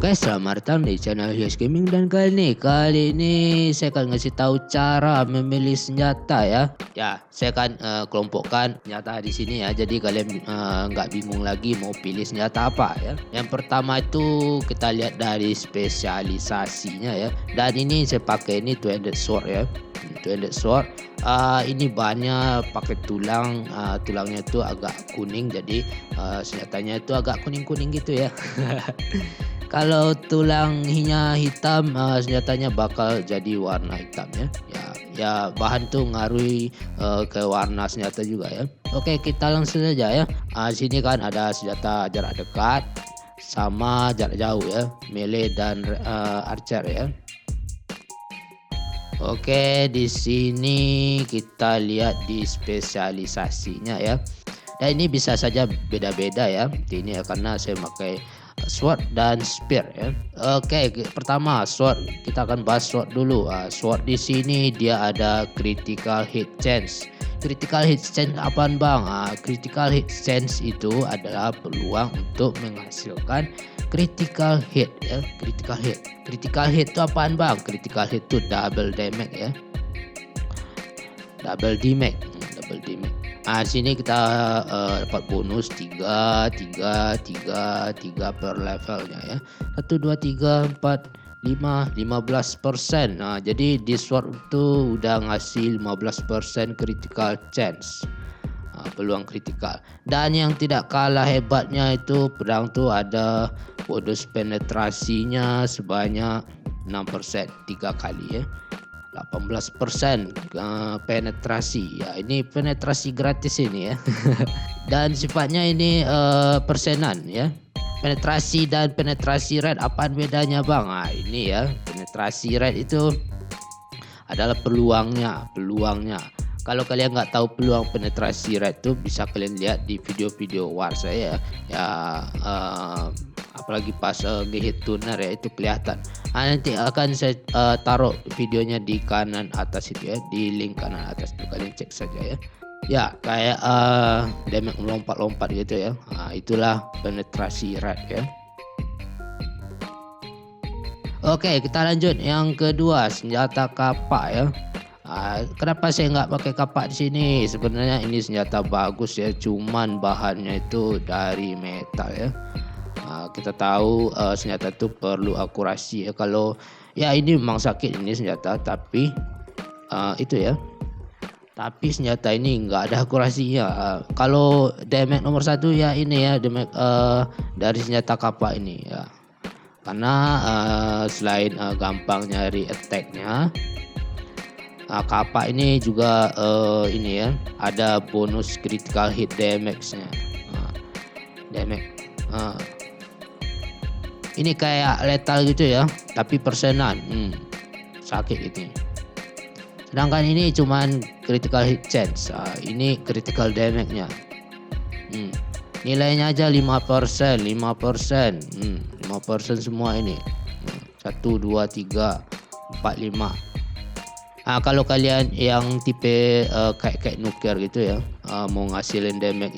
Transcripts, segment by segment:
Oke, selamat datang di channel Hias Gaming dan kali ini saya akan ngasih tahu cara memilih senjata ya. Ya, saya akan kelompokkan senjata di sini ya. Jadi kalian nggak bingung lagi mau pilih senjata apa ya. Yang pertama itu kita lihat dari spesialisasinya ya. Dan ini saya pakai ini two-handed sword ya. Two-handed sword. Ini bahannya pakai tulang, tulangnya itu agak kuning, jadi senjatanya itu agak kuning-kuning gitu ya. Kalau tulangnya hitam, senjatanya bakal jadi warna hitam ya. Ya bahan tuh ngaruhi ke warna senjata juga ya. Oke, kita langsung saja ya. Sini kan ada senjata jarak dekat sama jarak jauh ya, melee dan archer ya. Oke, di sini kita lihat di spesialisasinya ya. Dan ini bisa saja beda-beda ya. Ini ya karena saya pakai sword dan spear ya. Oke, pertama sword, kita akan bahas sword dulu. Sword di sini dia ada critical hit chance. Critical hit chance apaan bang? Critical hit chance itu adalah peluang untuk menghasilkan critical hit ya. Critical hit itu apaan bang? Critical hit itu double damage ya. Double damage. Sini kita dapat bonus 3 per levelnya ya. 1 2 3 4 5 15%. Jadi di sword itu udah ngasih 15% critical chance. Peluang kritikal. Dan yang tidak kalah hebatnya itu pedang tuh ada bonus penetrasinya sebanyak 6%, 3 kali ya. 18% penetrasi ya, ini penetrasi gratis ini ya. Dan sifatnya ini persenan ya. Penetrasi dan penetrasi rate apaan bedanya bang? Ini ya, penetrasi rate itu adalah peluangnya. Kalau kalian nggak tahu peluang penetrasi rate itu bisa kalian lihat di video-video war saya ya. Apalagi pas ngehit tuner ya, itu kelihatan. Nanti akan saya taruh videonya di kanan atas itu ya, di link kanan atas itu, kalian cek saja ya. Ya kayak damage melompat-lompat gitu ya. Itulah penetrasi rate ya. Oke, kita lanjut yang kedua, senjata kapak ya. Kenapa saya nggak pakai kapak di sini? Sebenarnya ini senjata bagus ya, cuman bahannya itu dari metal ya. Kita tahu senjata itu perlu akurasi ya. Kalau ya ini memang sakit ini senjata, tapi itu ya. Tapi senjata ini nggak ada akurasinya. Kalau damage nomor 1 ya ini ya, damage dari senjata kapak ini ya. Karena selain gampang nyari attack-nya, kapak ini juga ini ya, ada bonus critical hit damage-nya. Ini kayak lethal gitu ya, tapi persenan. Sakit ini. Sedangkan ini cuman critical hit chance. Ini critical damage-nya. Nilainya aja 5%. 5% semua ini. 1 2 3 4 5. Kalau kalian yang tipe kayak nuker gitu ya, mau ngasilin damage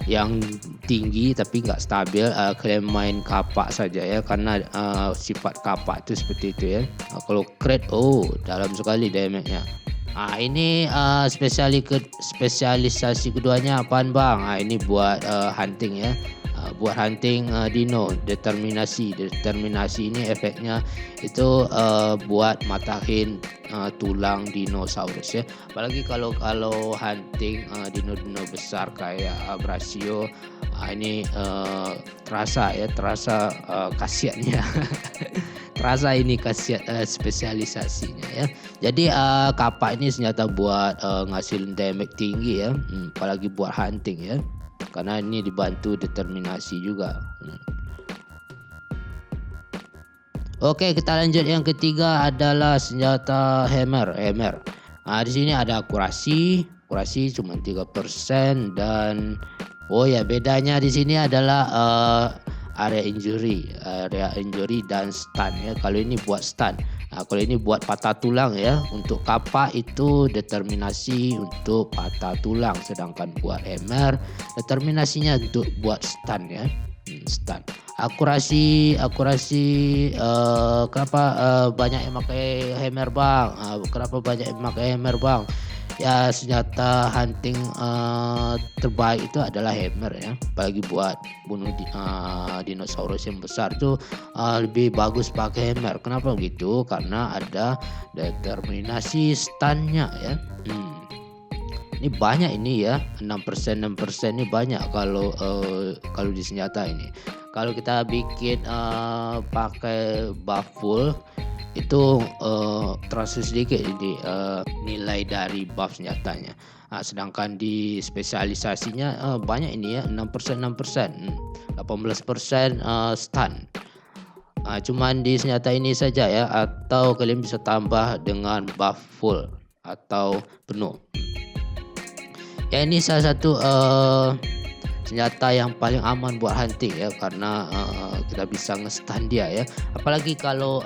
yang tinggi tapi nggak stabil, kalian main kapak saja ya, karena sifat kapak itu seperti itu ya. Kalau crit, dalam sekali damage-nya. Ini spesialisasi keduanya apaan bang? Ini buat hunting ya. Buat hunting dino. Determinasi ini efeknya itu buat matahin tulang dinosaurus ya. Apalagi kalau hunting dino besar kayak Brasio, ini terasa khasiatnya. Terasa ini khasiat spesialisasinya ya. Jadi kapak ini senjata buat ngasilin damage tinggi ya, apalagi buat hunting ya. Karena ini dibantu determinasi juga. Oke, kita lanjut yang ketiga adalah senjata hammer. Di sini ada akurasi cuma 3% dan bedanya di sini adalah area injury dan stun ya. Kalau ini buat stun. Kalau ini buat patah tulang ya. Untuk kapak itu determinasi untuk patah tulang, sedangkan buat hammer determinasinya untuk buat stun ya. Stun. Akurasi kenapa banyak yang pakai hammer bang? Kenapa banyak yang pakai hammer bang? Ya senjata hunting terbaik itu adalah hammer ya. Apalagi buat bunuh dinosaurus yang besar tuh lebih bagus pakai hammer. Kenapa begitu? Karena ada determinasi stunnya ya. Ini banyak ini ya, 6% ini banyak kalau di senjata ini. Kalau kita bikin pakai buff full itu terasa sedikit ini nilai dari buff senjatanya. Sedangkan di spesialisasinya banyak ini ya, 6%, 18% stun. Cuman di senjata ini saja ya, atau kalian bisa tambah dengan buff full atau penuh. Ya ini salah satu senjata yang paling aman buat hunting ya, karena kita bisa nge-stun dia ya. Apalagi kalau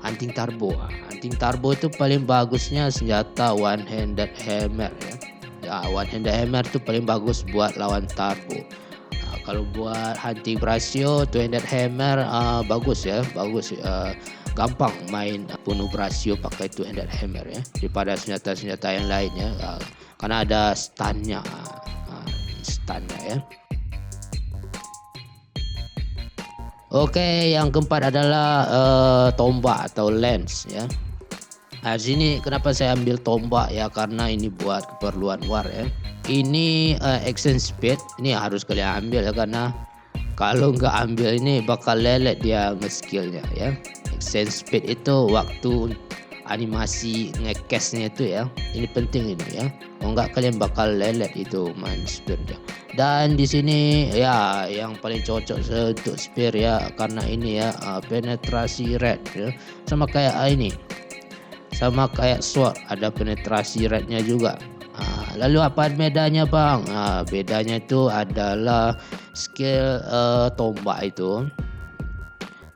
hunting turbo. Hunting turbo itu paling bagusnya senjata one handed hammer ya. Ya one handed hammer itu paling bagus buat lawan turbo. Kalau buat hunting Brasio, two handed hammer bagus ya, gampang main bunuh Brasio pakai two handed hammer ya, daripada senjata-senjata yang lainnya karena ada stunnya ya. Oke, yang keempat adalah tombak atau lens ya. Di sini kenapa saya ambil tombak ya, karena ini buat keperluan war ya. Ini action speed ini harus kalian ambil ya, karena kalau nggak ambil ini bakal lelet dia nge-skillnya ya. Action speed itu waktu animasi ngecastnya itu ya, ini penting ini ya. Kalau nggak kalian bakal lelet itu main spear-nya. Dan di sini ya yang paling cocok untuk spear ya, karena ini ya penetrasi red ya, sama kayak ini, sama kayak sword ada penetrasi rednya juga. Lalu apa bedanya bang? Bedanya itu adalah skill tombak itu.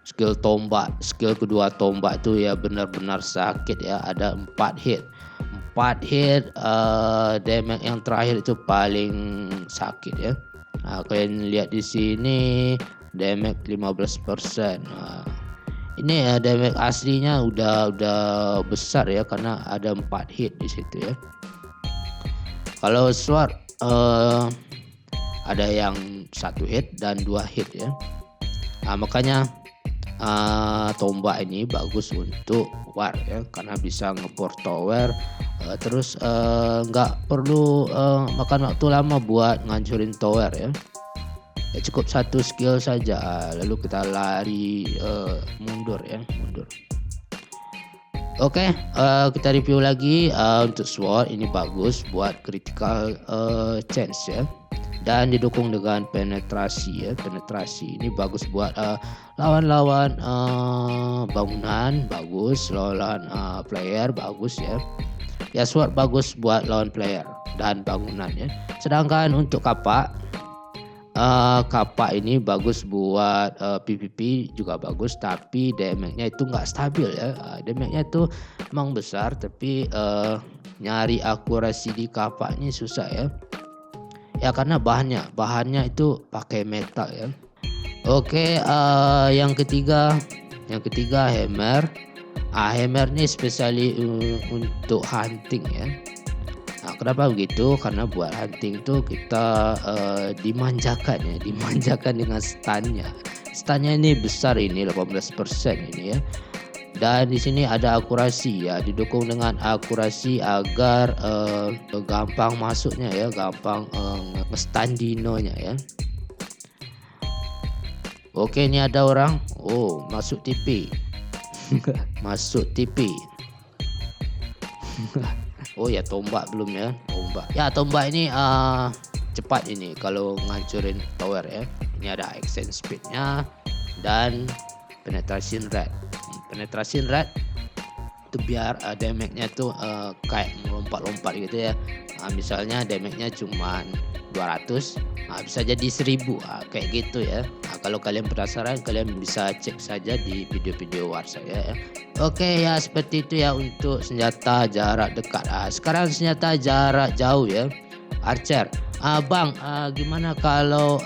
Skill kedua tombak itu ya benar-benar sakit ya, ada 4 hit. Damage yang terakhir itu paling sakit ya. Kalian lihat di sini damage 15%. Ini ya damage aslinya udah besar ya, karena ada 4 hit di situ ya. Kalau sword ada yang 1 hit dan 2 hit ya. Makanya tombak ini bagus untuk war ya, karena bisa nge-port tower, terus nggak perlu makan waktu lama buat ngancurin tower ya. Cukup 1 skill saja, lalu kita lari mundur. Oke, kita review lagi. Untuk sword ini bagus buat critical chance ya, dan didukung dengan penetrasi ya. Penetrasi ini bagus buat lawan-lawan bangunan, bagus lawan player, bagus ya. Ya sword bagus buat lawan player dan bangunan ya. Sedangkan untuk kapak ini bagus buat PVP juga bagus, tapi damage-nya itu nggak stabil ya. Damage-nya itu emang besar, tapi nyari akurasi di kapak ini susah ya. Ya karena bahannya itu pakai metal ya. Oke, yang ketiga hammer. Hammer ini spesiali untuk hunting ya. Kenapa begitu? Karena buat hunting itu kita dimanjakan dengan stunnya. Stunnya ini besar, ini 18% ini ya. Dan di sini ada akurasi ya, didukung dengan akurasi agar gampang masuknya ya, gampang nge-stun dinonya ya. Oke, ini ada orang. Masuk TP. Masuk TP. Ya tombak belum ya. Tombak ini cepat ini kalau ngancurin tower ya. Ini ada action speednya dan penetration rate. Penetration rate itu biar damage-nya tuh kayak melompat-lompat gitu ya. Misalnya damage-nya cuma 200, bisa jadi 1000 kayak gitu ya. Kalau kalian penasaran, kalian bisa cek saja di video-video war saya ya. Oke ya, seperti itu ya untuk senjata jarak dekat. Sekarang senjata jarak jauh ya, archer. Bang, gimana kalau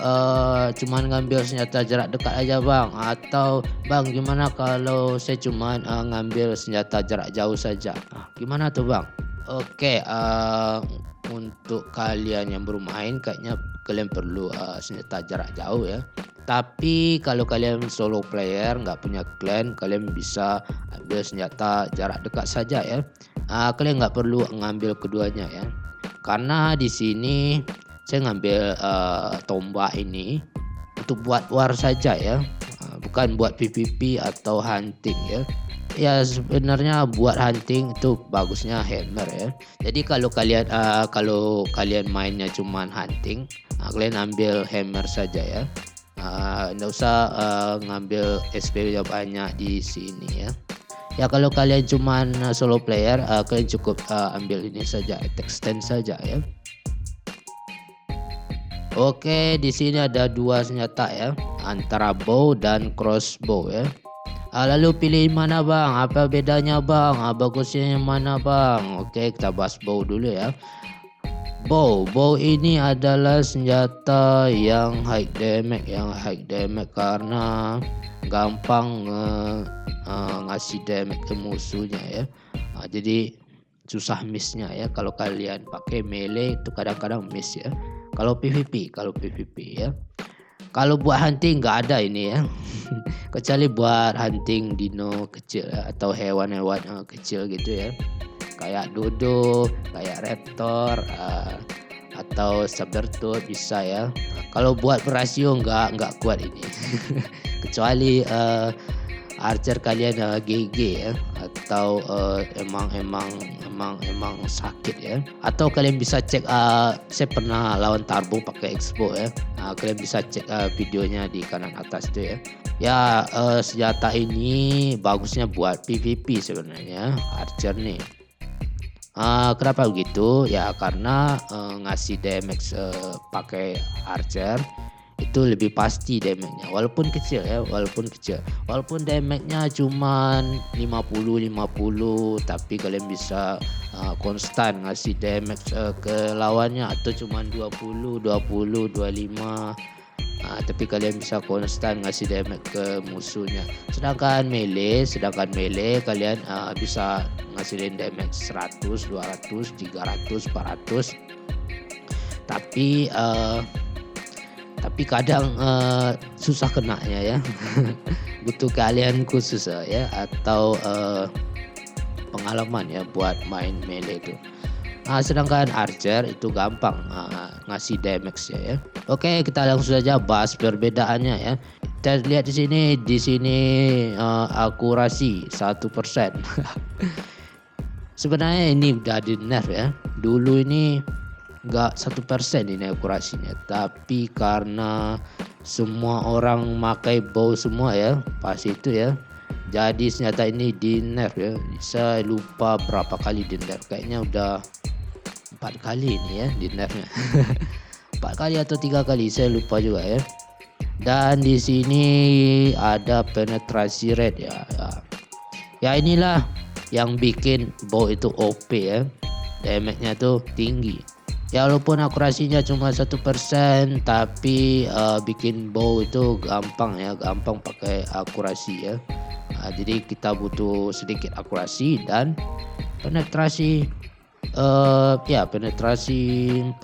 cuman ngambil senjata jarak dekat aja bang? Atau bang, gimana kalau saya cuman ngambil senjata jarak jauh saja? Gimana tuh bang? Oke, untuk kalian yang baru main kayaknya kalian perlu senjata jarak jauh ya. Tapi kalau kalian solo player nggak punya clan, kalian bisa ambil senjata jarak dekat saja ya. Kalian nggak perlu ngambil keduanya ya. Karena di sini saya ngambil tombak ini untuk buat war saja ya. Bukan buat PVP atau hunting ya. Ya sebenarnya buat hunting itu bagusnya hammer ya. Jadi kalau kalian mainnya cuman hunting, kalian ambil hammer saja ya. Nggak usah ngambil SP yang banyak di sini ya. Ya kalau kalian cuman solo player, kalian cukup ambil ini saja, attack stand saja ya. Oke, di sini ada dua senjata ya, antara bow dan crossbow ya. Lalu pilih mana bang? Apa bedanya bang? Bagusnya yang mana bang? Oke, kita bahas bow dulu ya. Bow ini adalah senjata yang high damage karena gampang ngasih damage ke musuhnya ya. Jadi susah missnya ya. Kalau kalian pakai melee itu kadang-kadang miss ya. Kalau PVP ya. Kalau buat hunting nggak ada ini ya. Kecuali buat hunting dino kecil ya, atau hewan-hewan kecil gitu ya. Kayak dodo, kayak raptor, atau sabertooth bisa ya. Kalau buat rasio nggak kuat ini. Kecuali archer kalian GG ya, atau emang sakit ya. Atau kalian bisa cek, saya pernah lawan Tarbo pakai Expo ya. Kalian bisa cek videonya di kanan atas itu ya. Ya senjata ini bagusnya buat PVP sebenarnya archer nih. Kenapa begitu? Ya karena ngasih damage pakai archer itu lebih pasti damage-nya, walaupun kecil ya, walaupun damage-nya cuman 50 tapi kalian bisa konstan ngasih damage ke lawannya, atau cuman 20 25, tapi kalian bisa konstan ngasih damage ke musuhnya. Sedangkan melee kalian bisa ngasihin damage 100, 200, 300, 400. Tapi kadang susah kenanya ya. Butuh kalian khusus ya, atau pengalaman ya buat main melee itu. Sedangkan archer itu gampang ngasih damage ya. Oke, kita langsung saja bahas perbedaannya ya. Kita lihat di sini akurasi 1%. Sebenarnya ini udah di nerf ya. Dulu ini nggak 1% ini akurasinya, tapi karena semua orang pakai bow semua ya pas itu ya, jadi senjata ini di nerf ya. Saya lupa berapa kali di nerf, kayaknya udah 4 kali ini ya di nerfnya. 4 kali atau 3 kali, saya lupa juga ya. Dan di sini ada penetrasi rate ya. Ya inilah yang bikin bow itu OP ya, damage-nya tuh tinggi. Ya walaupun akurasinya cuma 1%, tapi bikin bow itu gampang pakai akurasi ya. Jadi kita butuh sedikit akurasi dan penetrasi. Penetrasi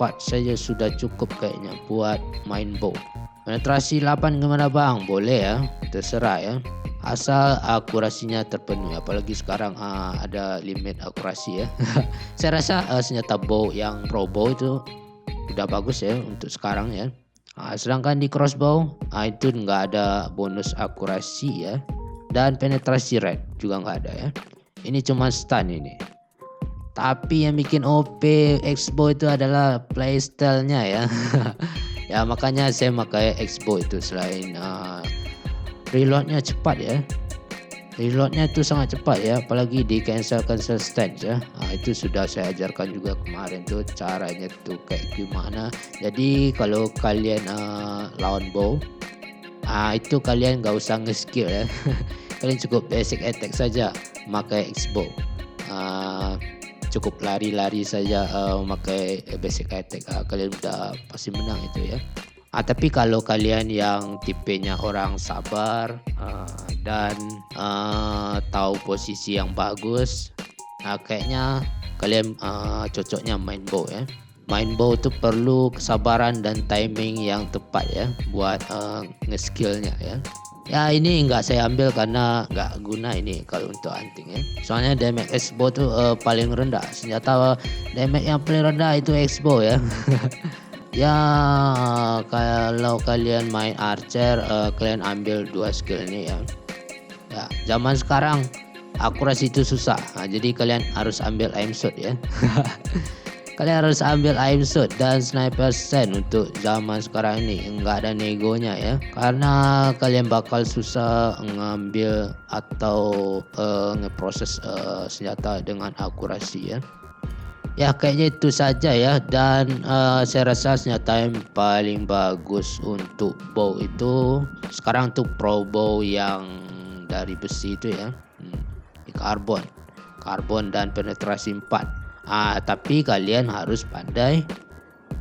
4 saja sudah cukup kayaknya buat main bow. Penetrasi 8 gimana bang? Boleh ya, terserah ya. Asal akurasinya terpenuhi, apalagi sekarang ada limit akurasi ya. Saya rasa senjata bow yang pro bow itu udah bagus ya untuk sekarang ya. Sedangkan di crossbow itu nggak ada bonus akurasi ya, dan penetrasi rate juga nggak ada ya. Ini cuma stun ini. Tapi yang bikin OP X-bow itu adalah playstyle-nya ya. Ya makanya saya pakai X-bow itu. Selain reloadnya cepat ya, reloadnya itu sangat cepat ya, apalagi di cancel stance ya. Itu sudah saya ajarkan juga kemarin tuh caranya tuh kayak gimana. Jadi kalau kalian lawan bow, itu kalian nggak usah nge-skill ya. Kalian cukup basic attack saja pakai X-bow. cukup lari-lari saja memakai basic attack, kalian udah pasti menang itu ya. Tapi kalau kalian yang tipenya orang sabar dan tahu posisi yang bagus, kayaknya kalian cocoknya main bow ya. Main bow itu perlu kesabaran dan timing yang tepat ya buat nge-skillnya ya. Ya ini nggak saya ambil karena nggak guna ini kalau untuk hunting ya. Soalnya damage X-bow tuh paling rendah. Senjata damage yang paling rendah itu X-bow ya. Ya kalau kalian main archer, kalian ambil 2 skill ini ya. Ya zaman sekarang akurasi itu susah. Jadi kalian harus ambil aim shot ya. Kalian harus ambil aim shot dan sniper stand untuk zaman sekarang ini. Enggak ada negonya ya. Karena kalian bakal susah ngambil atau ngeproses senjata dengan akurasi ya. Ya kayaknya itu saja ya. Dan saya rasa senjata yang paling bagus untuk bow itu sekarang tuh pro bow yang dari besi itu ya. Karbon dan penetrasi 4. Tapi kalian harus pandai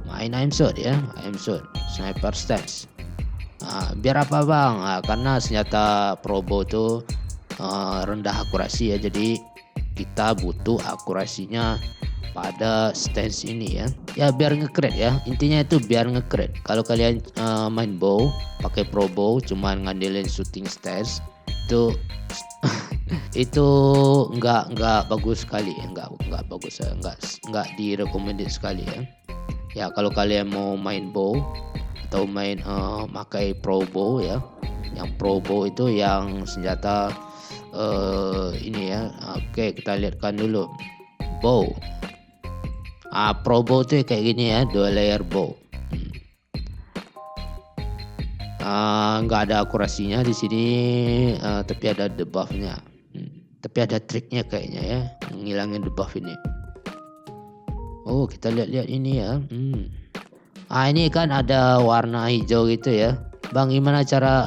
main aim shot ya, aim shot, sniper stance. Biar apa bang? Karena senjata pro bow itu rendah akurasi ya, jadi kita butuh akurasinya pada stance ini ya. Ya biar nge-crit ya, intinya itu biar nge-crit. Kalau kalian main bow pakai pro bow cuman ngandelin shooting stance itu nggak bagus sekali ya, nggak bagus, nggak direkomendasi sekali ya. Ya kalau kalian mau main bow atau main pakai pro bow ya, yang pro bow itu yang senjata ini ya. Oke kita lihatkan dulu bow. Pro bow itu kayak gini ya, 2 layer bow. Nggak ada akurasinya di sini, tapi ada debuffnya. Tapi ada triknya kayaknya ya, ngilangin debuff ini. Oh kita lihat-lihat ini ya. Ini kan ada warna hijau gitu ya. Bang gimana cara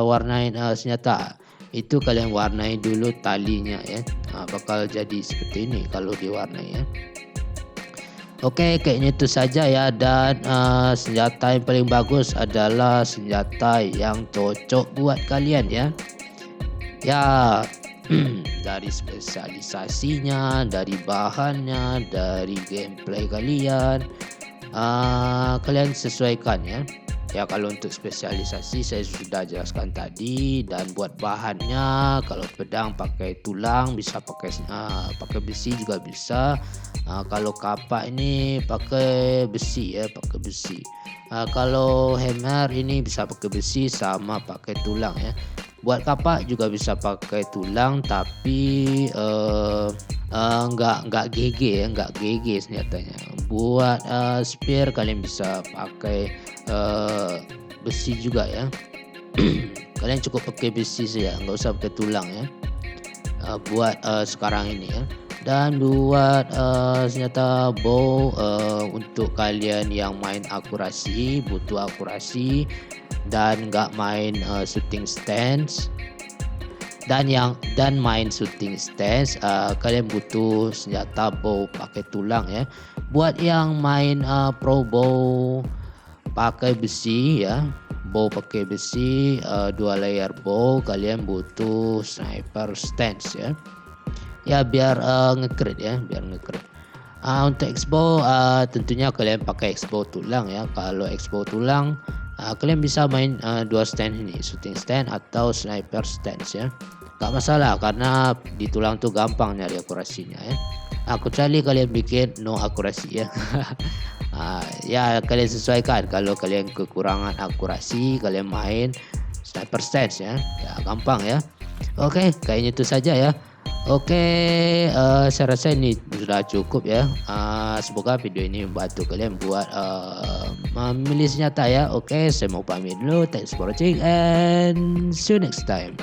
warnain senjata? Itu kalian warnai dulu talinya ya. Bakal jadi seperti ini kalau diwarnai ya. Oke kayaknya itu saja ya. Dan senjata yang paling bagus adalah senjata yang cocok buat kalian ya. Ya dari spesialisasinya, dari bahannya, dari gameplay kalian, kalian sesuaikan ya. Ya kalau untuk spesialisasi saya sudah jelaskan tadi, dan buat bahannya kalau pedang pakai tulang, bisa pakai besi juga bisa. Kalau kapak ini pakai besi ya, pakai besi. Kalau hammer ini bisa pakai besi sama pakai tulang ya. Buat kapak juga bisa pakai tulang, tapi nggak GG ya, nggak GG senjatanya. Buat spear kalian bisa pakai besi juga ya. Kalian cukup pakai besi saja, nggak usah pakai tulang ya. Buat sekarang ini ya. Dan buat senjata bow, untuk kalian yang main akurasi, butuh akurasi dan nggak main shooting stance, dan main shooting stance, kalian butuh senjata bow pakai tulang ya. Buat yang main pro bow pakai besi ya, bow pakai besi, 2 layer bow, kalian butuh sniper stance ya. Ya biar nge-crit ya, biar nge-crit. Untuk X-bow tentunya kalian pakai X-bow tulang ya. Kalau X-bow tulang kalian bisa main 2 stand ini, shooting stand atau sniper stance ya. Gak masalah karena di tulang tuh gampang nyari akurasinya ya. Kecuali kalian bikin no akurasi ya. Ya kalian sesuaikan, kalau kalian kekurangan akurasi kalian main sniper stance ya. Ya gampang ya. Oke, kayaknya itu saja ya. Oke, saya rasa ini sudah cukup ya. Semoga video ini membantu kalian buat memilih senjata ya. Oke, saya mau pamit dulu. Thanks for watching and see you next time.